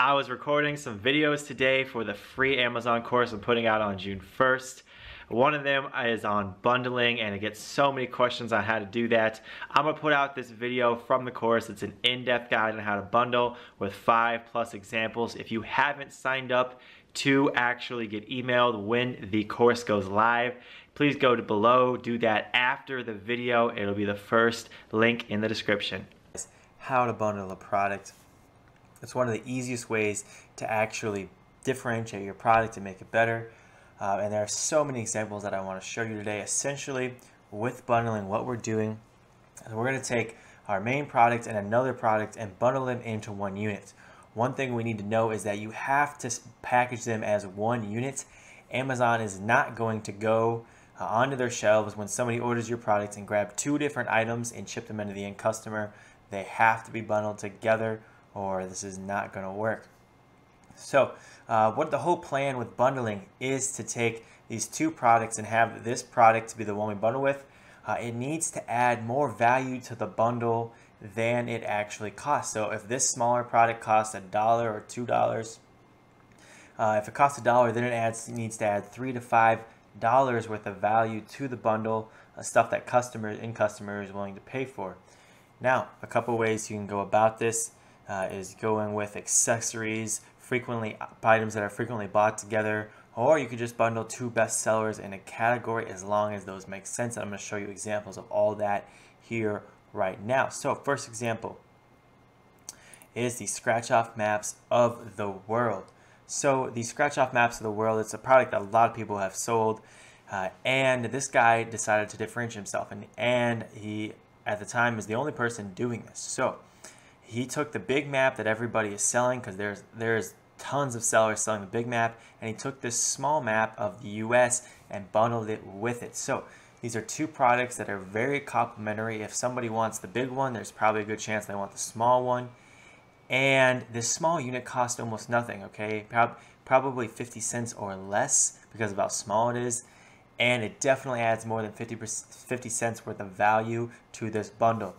I was recording some videos today for the free Amazon course I'm putting out on June 1st. One of them is on bundling, and it gets so many questions on how to do that. I'm gonna put out this video from the course. It's an in-depth guide on how to bundle with 5+ examples. If you haven't signed up to actually get emailed when the course goes live, please go to below, do that after the video. It'll be the first link in the description. How to bundle a product. It's one of the easiest ways to actually differentiate your product and make it better. And there are so many examples that I want to show you today. Essentially, with bundling, what we're doing is we're going to take our main product and another product and bundle them into one unit. One thing we need to know is that you have to package them as one unit. Amazon is not going to go onto their shelves when somebody orders your product and grab two different items and ship them into the end customer. They have to be bundled together, or this is not going to work. So what the whole plan with bundling is to take these two products and have this product to be the one we bundle with. It needs to add more value to the bundle than it actually costs. So if this smaller product costs $1 or $2, if it costs $1, then it needs to add $3 to $5 worth of value to the bundle, stuff that end customer is willing to pay for. Now, a couple ways you can go about this is going with accessories, items that are frequently bought together, or you could just bundle two best sellers in a category as long as those make sense. I'm going to show you examples of all that here right now. So first example is the scratch-off maps of the world. So the scratch-off maps of the world, it's a product that a lot of people have sold, and this guy decided to differentiate himself, and he at the time is the only person doing this. So he took the big map that everybody is selling, because there's tons of sellers selling the big map, and he took this small map of the US and bundled it with it. So these are two products that are very complementary. If somebody wants the big one, there's probably a good chance they want the small one. And this small unit costs almost nothing, okay? Probably 50 cents or less because of how small it is. And it definitely adds more than 50 cents worth of value to this bundle.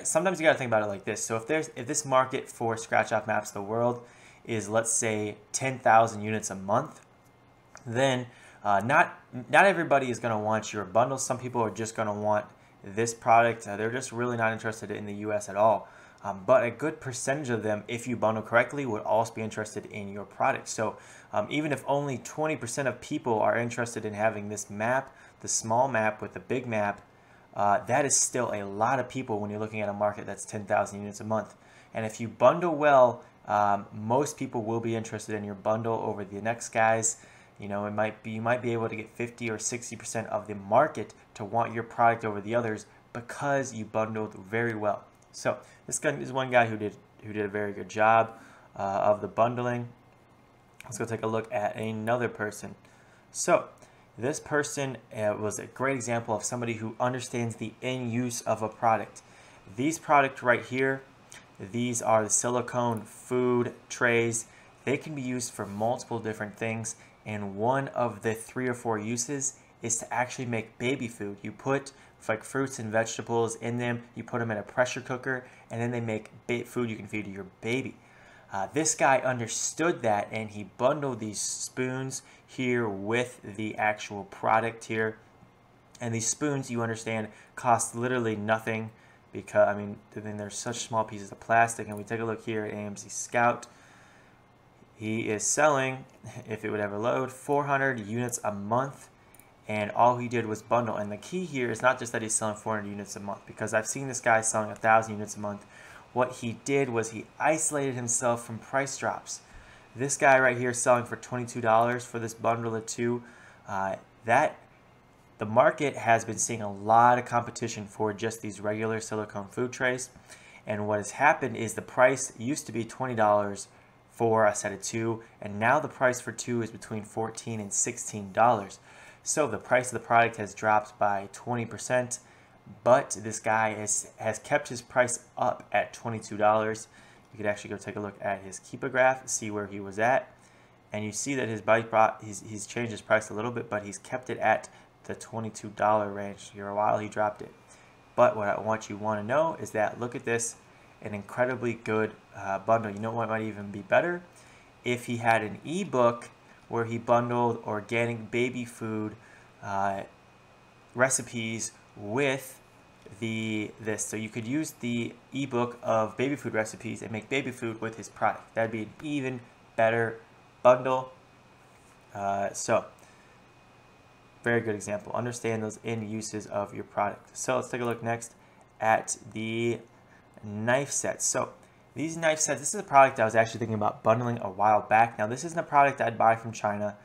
Sometimes you got to think about it like this. So if this market for scratch-off maps of the world is, let's say, 10,000 units a month, then not everybody is going to want your bundle. Some people are just going to want this product. They're just really not interested in the US at all. But a good percentage of them, if you bundle correctly, would also be interested in your product. So even if only 20% of people are interested in having this map, the small map with the big map, that is still a lot of people when you're looking at a market that's 10,000 units a month. And if you bundle well, most people will be interested in your bundle over the next guys. You know, you might be able to get 50 or 60% of the market to want your product over the others because you bundled very well. So this guy is one guy who did a very good job of the bundling. Let's go take a look at another person. So this person was a great example of somebody who understands the end use of a product. These products right here, these are the silicone food trays. They can be used for multiple different things, and one of the 3 or 4 uses is to actually make baby food. You put like fruits and vegetables in them, you put them in a pressure cooker, and then they make food you can feed to your baby. This guy understood that, and he bundled these spoons here with the actual product here. And these spoons, you understand, cost literally nothing, because I mean they're such small pieces of plastic. And we take a look here at AMC Scout. He is selling, if it would ever load, 400 units a month. And all he did was bundle. And the key here is not just that he's selling 400 units a month, because I've seen this guy selling 1,000 units a month. What he did was he isolated himself from price drops. This guy right here is selling for $22 for this bundle of two. The market has been seeing a lot of competition for just these regular silicone food trays. And what has happened is the price used to be $20 for a set of two, and now the price for two is between $14 and $16. So the price of the product has dropped by 20%, but this guy has kept his price up at $22. You could actually go take a look at his Keepa graph, see where he was at, and you see that he's changed his price a little bit, but he's kept it at the $22 range. For a while he dropped it. But what I want you to know is that, look at this, an incredibly good bundle. You know what might even be better? If he had an ebook where he bundled organic baby food recipes with this. So you could use the ebook of baby food recipes and make baby food with his product. That'd be an even better bundle. So very good example. Understand those end uses of your product. So let's take a look next at the knife sets. So these knife sets, this is a product I was actually thinking about bundling a while back. Now this isn't a product I'd buy from China.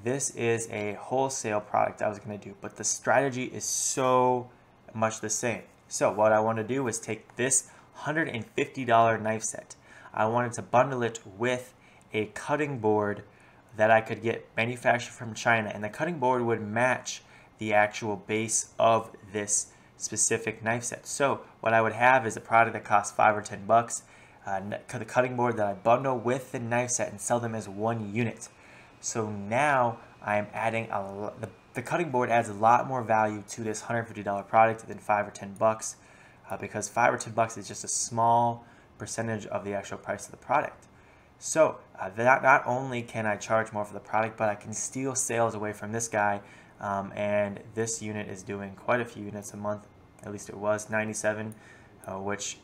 This is a wholesale product I was going to do, but the strategy is so much the same. So what I want to do is take this $150 knife set. I wanted to bundle it with a cutting board that I could get manufactured from China, and the cutting board would match the actual base of this specific knife set. So what I would have is a product that costs $5 or $10, the cutting board that I bundle with the knife set and sell them as one unit. So now I am adding the cutting board adds a lot more value to this $150 product than $5 or $10, because $5 or $10 is just a small percentage of the actual price of the product. So not only can I charge more for the product, but I can steal sales away from this guy, and this unit is doing quite a few units a month. At least it was 97, which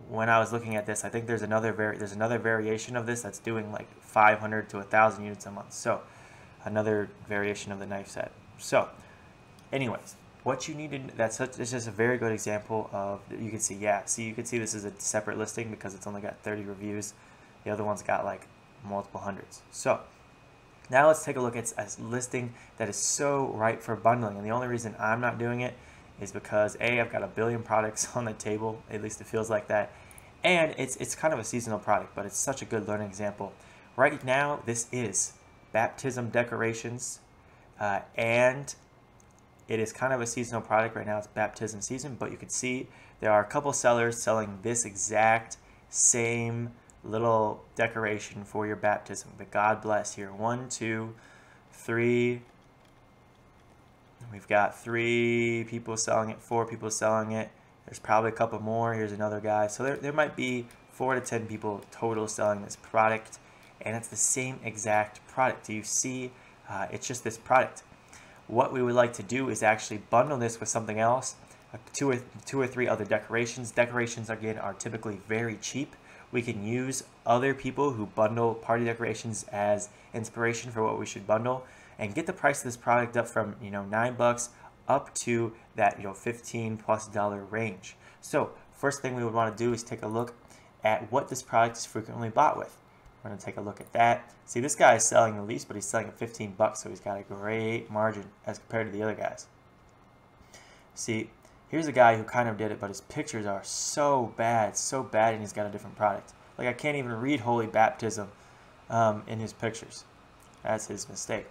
when I was looking at this, I think there's another variation of this that's doing like 500 to 1,000 units a month. So another variation of the knife set. So anyways, what you need to, that's just a very good example of, you can see, you can see this is a separate listing because it's only got 30 reviews. The other one's got like multiple hundreds. So now let's take a look at a listing that is so ripe for bundling. And the only reason I'm not doing it is because A, I've got a billion products on the table, at least it feels like that. And it's kind of a seasonal product, but it's such a good learning example. Right now, this is baptism decorations, and it is kind of a seasonal product. Right now it's baptism season, but you can see there are a couple sellers selling this exact same little decoration for your baptism. The God bless here. 1, 2, 3. We've got 3 people selling it, 4 people selling it. There's probably a couple more. Here's another guy. So there might be 4 to 10 people total selling this product, and it's the same exact product. Do you see? It's just this product. What we would like to do is actually bundle this with something else, two or three other decorations. Decorations, again, are typically very cheap. We can use other people who bundle party decorations as inspiration for what we should bundle, and get the price of this product up from $9 up to that $15+ range. So first thing we would want to do is take a look at what this product is frequently bought with. We're going to take a look at that. See, this guy is selling the least, but he's selling at $15, so he's got a great margin as compared to the other guys. See, here's a guy who kind of did it, but his pictures are so bad, and he's got a different product. Like, I can't even read Holy Baptism in his pictures. That's his mistake.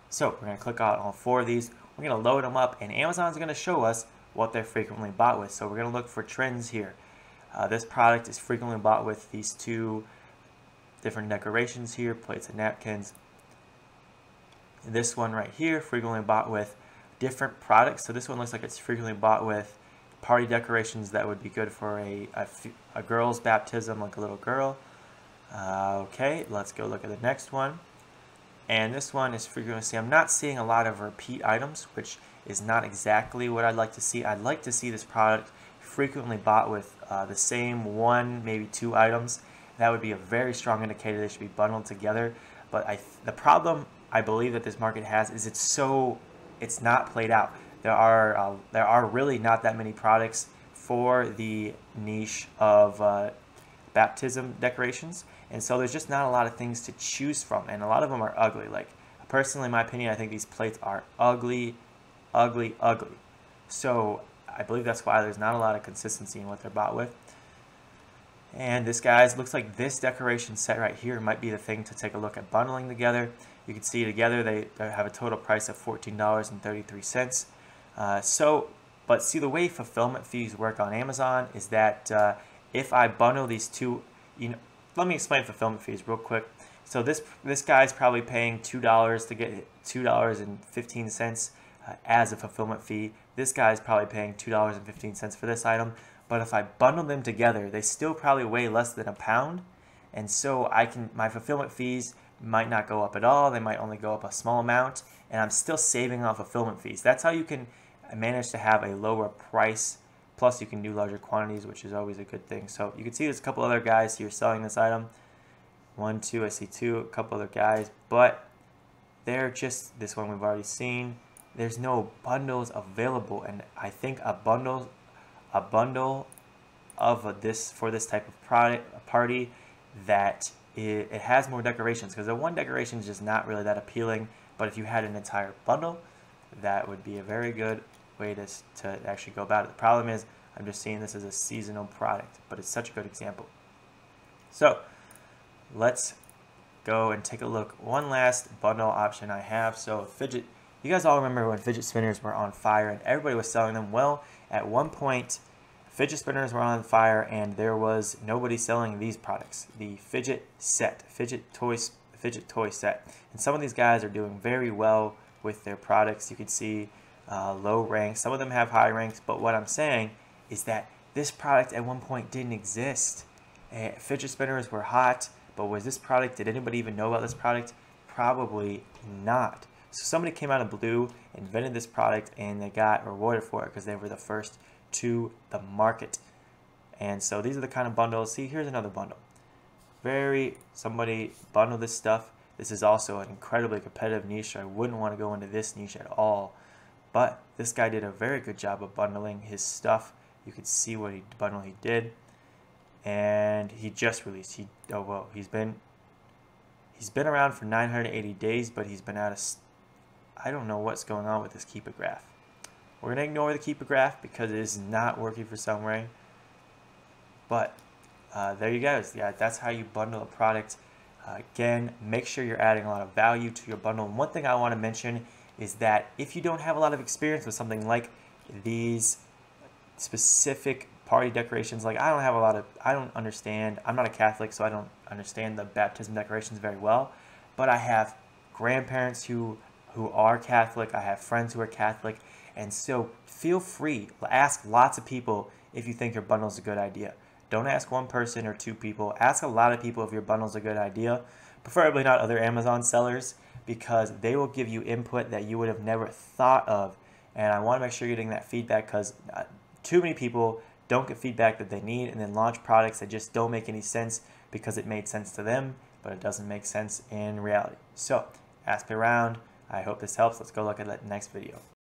So we're going to click on all 4 of these. We're going to load them up, and Amazon's going to show us what they're frequently bought with. So we're going to look for trends here. This product is frequently bought with these 2 different decorations here, plates and napkins. This one right here, frequently bought with different products. So this one looks like it's frequently bought with party decorations that would be good for a girl's baptism, like a little girl. Okay, let's go look at the next one. And this one is frequently, see, I'm not seeing a lot of repeat items, which is not exactly what I'd like to see. I'd like to see this product frequently bought with the same 1, maybe 2 items. That would be a very strong indicator they should be bundled together. But the problem I believe that this market has is it's not played out. There are really not that many products for the niche of baptism decorations, and so there's just not a lot of things to choose from, and a lot of them are ugly. Like, personally, in my opinion, I think these plates are ugly. So I believe that's why there's not a lot of consistency in what they're bought with. And this, guys, looks like this decoration set right here might be the thing to take a look at bundling together. You can see together they have a total price of $14.33. But see, the way fulfillment fees work on Amazon is that if I bundle these 2, let me explain fulfillment fees real quick. So this guy's probably paying $2 to get $2.15 as a fulfillment fee. This guy's probably paying $2.15 for this item. but if I bundle them together, they still probably weigh less than a pound. And so my fulfillment fees might not go up at all. They might only go up a small amount, and I'm still saving on fulfillment fees. That's how you can manage to have a lower price. Plus, you can do larger quantities, which is always a good thing. So you can see there's a couple other guys here selling this item. 1, 2, I see 2, a couple other guys, but they're just, this one we've already seen. There's no bundles available, and I think a bundle of this for this type of party that it has more decorations, because the one decoration is just not really that appealing. But if you had an entire bundle, that would be a very good way to actually go about it. The problem is I'm just seeing this as a seasonal product, but it's such a good example. So let's go and take a look. One last bundle option I have. So Fidget, you guys all remember when fidget spinners were on fire and everybody was selling them? Well, at one point fidget spinners were on fire and there was nobody selling these products. The fidget toy set. And some of these guys are doing very well with their products. You can see low ranks. Some of them have high ranks, but what I'm saying is that this product at one point didn't exist. Fidget spinners were hot, but was this product, did anybody even know about this product? Probably not. So somebody came out of blue, invented this product, and they got rewarded for it because they were the first to the market. And so these are the kind of bundles. See, here's another bundle. Somebody bundled this stuff. This is also an incredibly competitive niche. I wouldn't want to go into this niche at all. But this guy did a very good job of bundling his stuff. You can see what bundle he did. And he just released. He's been around for 980 days, but he's been out of. I don't know what's going on with this keeper graph. We're gonna ignore the keeper graph because it is not working for Sunray. But there you go. Yeah, that's how you bundle a product. Again, make sure you're adding a lot of value to your bundle. And one thing I want to mention is that if you don't have a lot of experience with something like these specific party decorations, like I don't understand. I'm not a Catholic, so I don't understand the baptism decorations very well. But I have grandparents who are Catholic. I have friends who are Catholic. And so feel free, ask lots of people if you think your bundle is a good idea. Don't ask one person or 2 people. Ask a lot of people if your bundle is a good idea. Preferably not other Amazon sellers, because they will give you input that you would have never thought of. And I want to make sure you're getting that feedback, because too many people don't get feedback that they need and then launch products that just don't make any sense because it made sense to them, but it doesn't make sense in reality. So ask me around. I hope this helps. Let's go look at the next video.